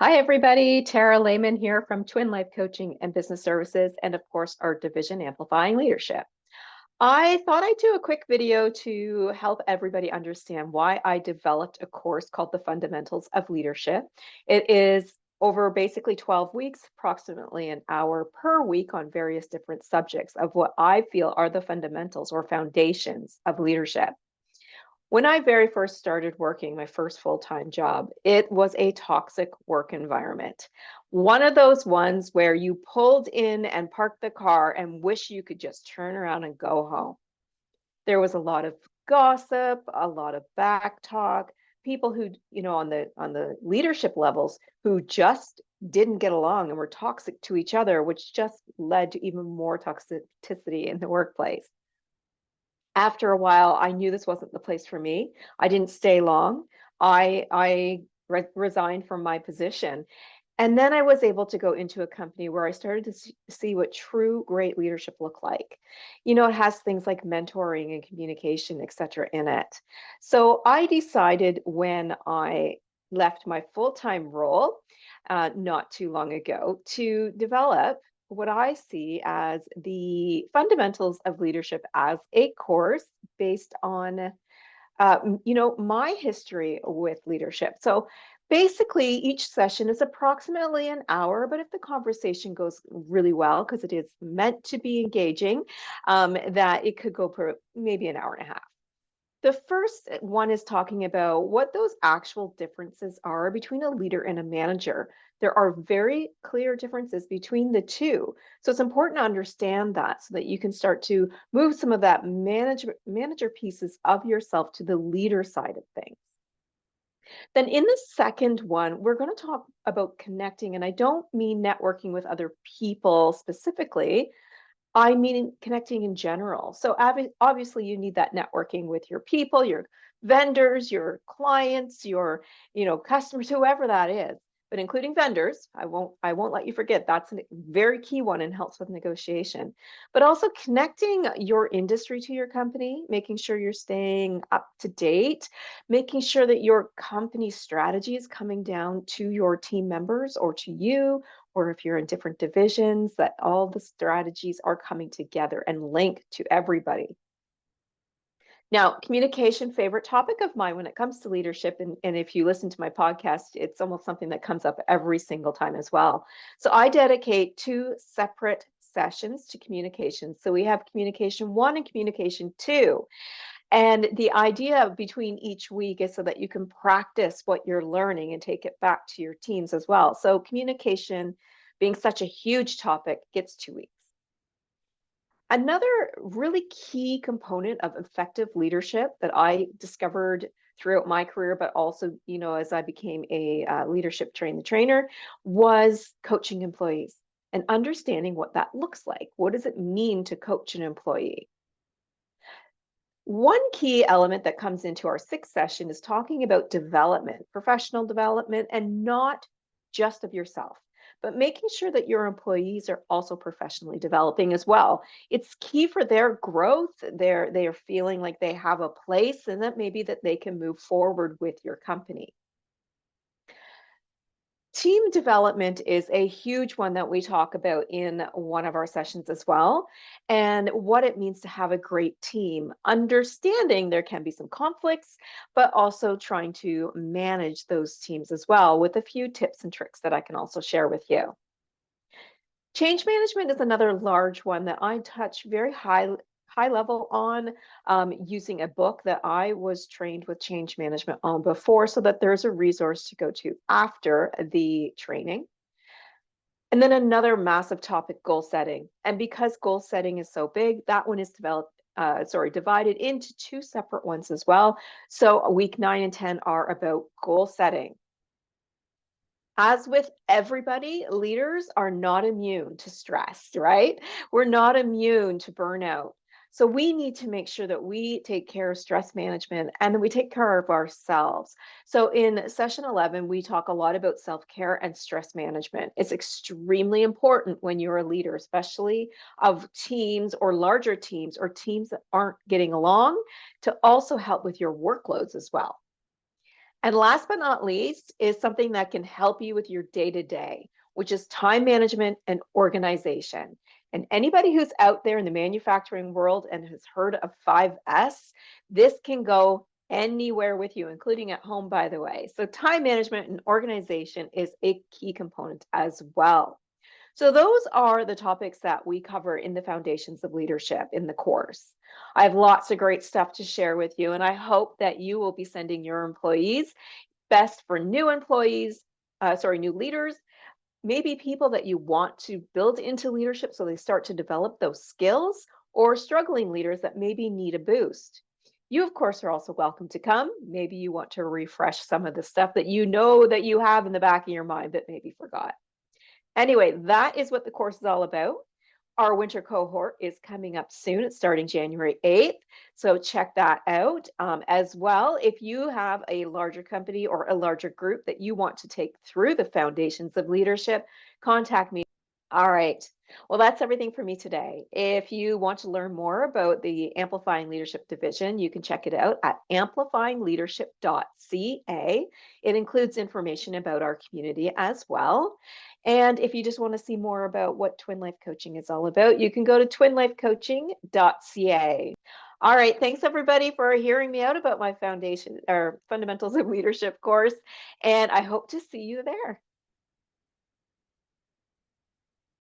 Hi, everybody. Tara Lehman here from Twin Life Coaching and Business Services, and of course, our division Amplifying Leadership. I thought I'd do a quick video to help everybody understand why I developed a course called The Fundamentals of Leadership. It is over basically 12 weeks, approximately an hour per week on various different subjects of what I feel are the fundamentals or foundations of leadership. When I very first started working my first full-time job, it was a toxic work environment. One of those ones where you pulled in and parked the car and wish you could just turn around and go home. There was a lot of gossip, a lot of back talk, people who, on the leadership levels who just didn't get along and were toxic to each other, which just led to even more toxicity in the workplace. After a while, I knew this wasn't the place for me. I didn't stay long. I resigned from my position. And then I was able to go into a company where I started to see what true great leadership looked like. It has things like mentoring and communication, et cetera, in it. So I decided when I left my full-time role not too long ago to develop what I see as the fundamentals of leadership as a course based on, my history with leadership. So basically, each session is approximately an hour, but if the conversation goes really well, because it is meant to be engaging, that it could go for maybe an hour and a half. The first one is talking about what those actual differences are between a leader and a manager. There are very clear differences between the two. So it's important to understand that so that you can start to move some of that manager pieces of yourself to the leader side of things. Then in the second one, we're going to talk about connecting, and I don't mean networking with other people specifically. I mean, connecting in general. So obviously you need that networking with your people, your vendors, your clients, your, customers, whoever that is. But including vendors, I won't let you forget that's a very key one and helps with negotiation. But also connecting your industry to your company, making sure you're staying up to date, making sure that your company strategy is coming down to your team members or to you, or if you're in different divisions, that all the strategies are coming together and linked to everybody. Now, communication, favorite topic of mine when it comes to leadership. And if you listen to my podcast, it's almost something that comes up every single time as well. So I dedicate two separate sessions to communication. So we have communication one and communication two. And the idea between each week is so that you can practice what you're learning and take it back to your teams as well. So communication being such a huge topic gets 2 weeks. Another really key component of effective leadership that I discovered throughout my career, but also, as I became a leadership trainer, was coaching employees and understanding what that looks like. What does it mean to coach an employee? One key element that comes into our sixth session is talking about development, professional development, and not just of yourself, but making sure that your employees are also professionally developing as well. It's key for their growth. They are feeling like they have a place and that maybe that they can move forward with your company. Team development is a huge one that we talk about in one of our sessions as well, and what it means to have a great team. Understanding there can be some conflicts, but also trying to manage those teams as well with a few tips and tricks that I can also share with you. Change management is another large one that I touch very high level on, using a book that I was trained with change management on before, so that there's a resource to go to after the training. And then another massive topic, goal setting. And because goal setting is so big, that one is divided into two separate ones as well. So week 9 and 10 are about goal setting. As with everybody, leaders are not immune to stress, right? We're not immune to burnout. So we need to make sure that we take care of stress management and that we take care of ourselves. So in session 11, we talk a lot about self-care and stress management. It's extremely important when you're a leader, especially of teams or larger teams or teams that aren't getting along, to also help with your workloads as well. And last but not least is something that can help you with your day-to-day, which is time management and organization. And anybody who's out there in the manufacturing world and has heard of 5S, this can go anywhere with you, including at home, by the way. So time management and organization is a key component as well. So those are the topics that we cover in the Foundations of Leadership in the course. I have lots of great stuff to share with you, and I hope that you will be sending your employees, best for new employees, new leaders, maybe people that you want to build into leadership so they start to develop those skills, or struggling leaders that maybe need a boost. You, of course, are also welcome to come. Maybe you want to refresh some of the stuff that you know that you have in the back of your mind but maybe forgot. Anyway, that is what the course is all about. Our winter cohort is coming up soon. It's starting January 8th. So check that out as well. If you have a larger company or a larger group that you want to take through the Foundations of Leadership, contact me. All right. Well, that's everything for me today. If you want to learn more about the Amplifying Leadership Division, you can check it out at amplifyingleadership.ca. It includes information about our community as well. And if you just want to see more about what Twin Life Coaching is all about, you can go to twinlifecoaching.ca. All right. Thanks everybody for hearing me out about my foundation or fundamentals of leadership course. And I hope to see you there.